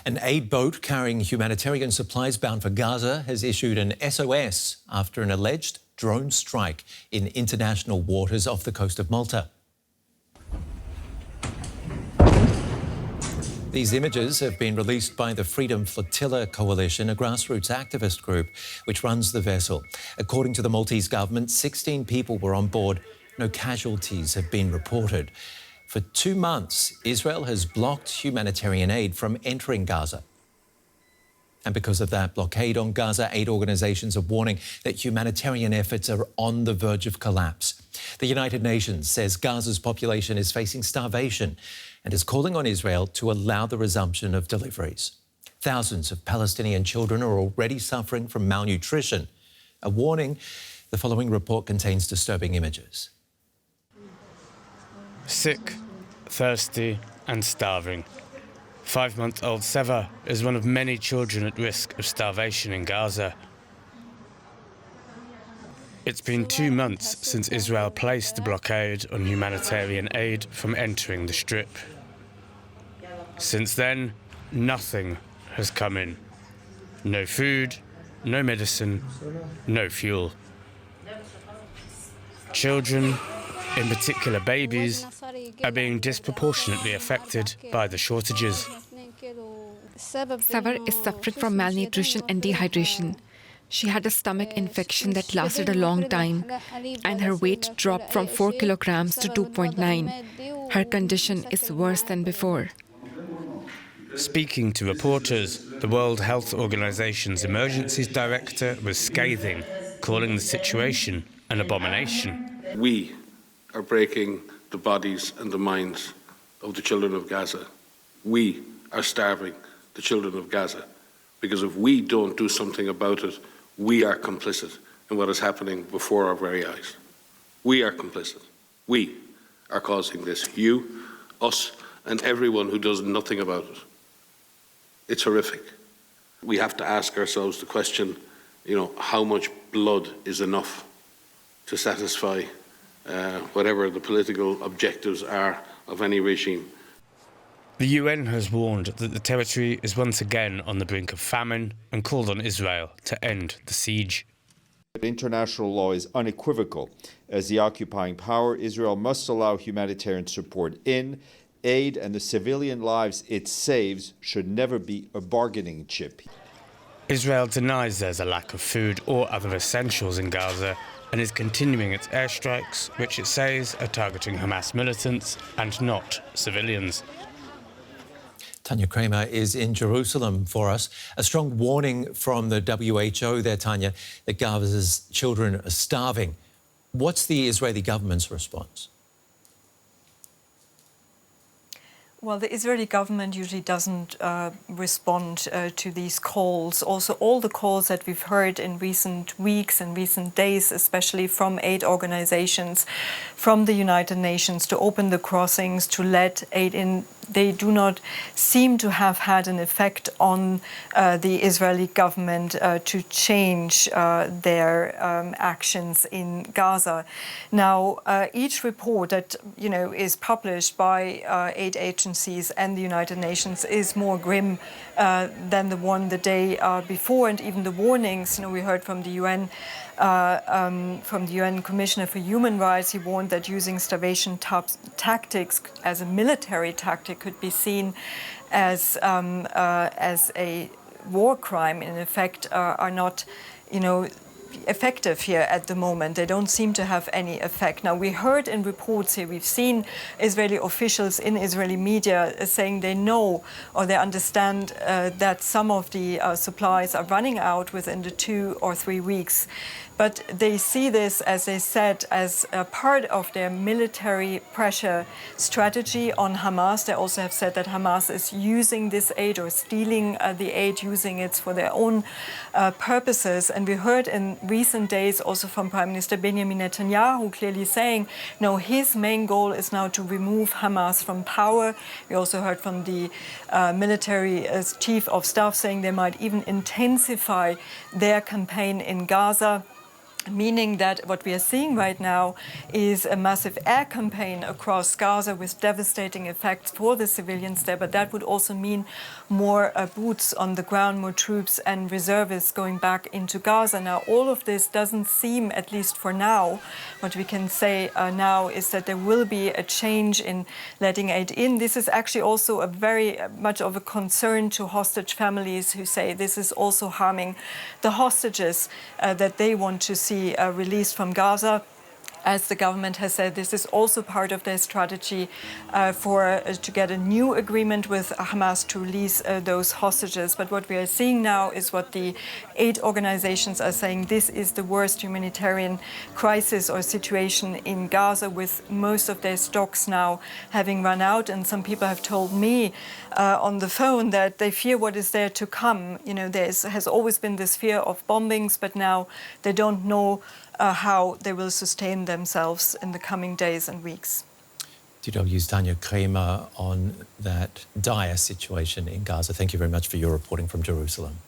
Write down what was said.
An aid boat carrying humanitarian supplies bound for Gaza has issued an SOS after an alleged drone strike in international waters off the coast of Malta. These images have been released by the Freedom Flotilla Coalition, a grassroots activist group which runs the vessel. According to the Maltese government, 16 people were on board. No casualties have been reported. For 2 months, Israel has blocked humanitarian aid from entering Gaza. And because of that blockade on Gaza, aid organisations are warning that humanitarian efforts are on the verge of collapse. The United Nations says Gaza's population is facing starvation and is calling on Israel to allow the resumption of deliveries. Thousands of Palestinian children are already suffering from malnutrition. A warning: the following report contains disturbing images. Sick, thirsty and starving. 5-month-old Seva is one of many children at risk of starvation in Gaza. It's been 2 months since Israel placed a blockade on humanitarian aid from entering the Strip. Since then, nothing has come in. No food, no medicine, no fuel. Children, in particular babies, are being disproportionately affected by the shortages. Seva is suffering from malnutrition and dehydration. She had a stomach infection that lasted a long time, and her weight dropped from 4 kilograms to 2.9. Her condition is worse than before. Speaking to reporters, the World Health Organization's emergencies director was scathing, calling the situation an abomination. We are breaking the bodies and the minds of the children of Gaza. We are starving the children of Gaza, because if we don't do something about it, we are complicit in what is happening before our very eyes. We are complicit. We are causing this. You, us, and everyone who does nothing about it. It's horrific. We have to ask ourselves the question, how much blood is enough to satisfy whatever the political objectives are of any regime. The UN has warned that the territory is once again on the brink of famine and called on Israel to end the siege. International law is unequivocal. As the occupying power, Israel must allow humanitarian support in. Aid and the civilian lives it saves should never be a bargaining chip. Israel denies there's a lack of food or other essentials in Gaza and is continuing its airstrikes, which it says are targeting Hamas militants and not civilians. Tanya Kramer is in Jerusalem for us. A strong warning from the WHO there, Tanya, that Gaza's children are starving. What's the Israeli government's response? Well, the Israeli government usually doesn't respond to these calls. Also, all the calls that we've heard in recent weeks and recent days, especially from aid organizations, from the United Nations to open the crossings, to let aid in, they do not seem to have had an effect on the Israeli government to change their actions in Gaza. Now, each report that is published by aid agencies and the United Nations is more grim than the one the day before, and even the warnings. We heard from the UN. From the UN Commissioner for Human Rights, he warned that using starvation tactics as a military tactic could be seen as a war crime. In effect, are not, effective here at the moment. They don't seem to have any effect. Now, we heard in reports here, we've seen Israeli officials in Israeli media saying they know or they understand that some of the supplies are running out within the 2 or 3 weeks. But they see this, as they said, as a part of their military pressure strategy on Hamas. They also have said that Hamas is using this aid or stealing the aid, using it for their own purposes. And we heard in recent days also from Prime Minister Benjamin Netanyahu clearly saying, no, his main goal is now to remove Hamas from power. We also heard from the military chief of staff saying they might even intensify their campaign in Gaza. meaning that what we are seeing right now is a massive air campaign across Gaza with devastating effects for the civilians there, but that would also mean more boots on the ground, more troops and reservists going back into Gaza. Now, all of this doesn't seem, at least for now, what we can say now is that there will be a change in letting aid in. This is actually also a very much of a concern to hostage families who say this is also harming the hostages that they want to see released from Gaza. As the government has said, this is also part of their strategy to get a new agreement with Hamas to release those hostages. But what we are seeing now is what the aid organizations are saying. This is the worst humanitarian crisis or situation in Gaza, with most of their stocks now having run out. And some people have told me on the phone that they fear what is there to come. You know, there has always been this fear of bombings, but now they don't know how they will sustain themselves in the coming days and weeks. DW's Tanya Kremer on that dire situation in Gaza. Thank you very much for your reporting from Jerusalem.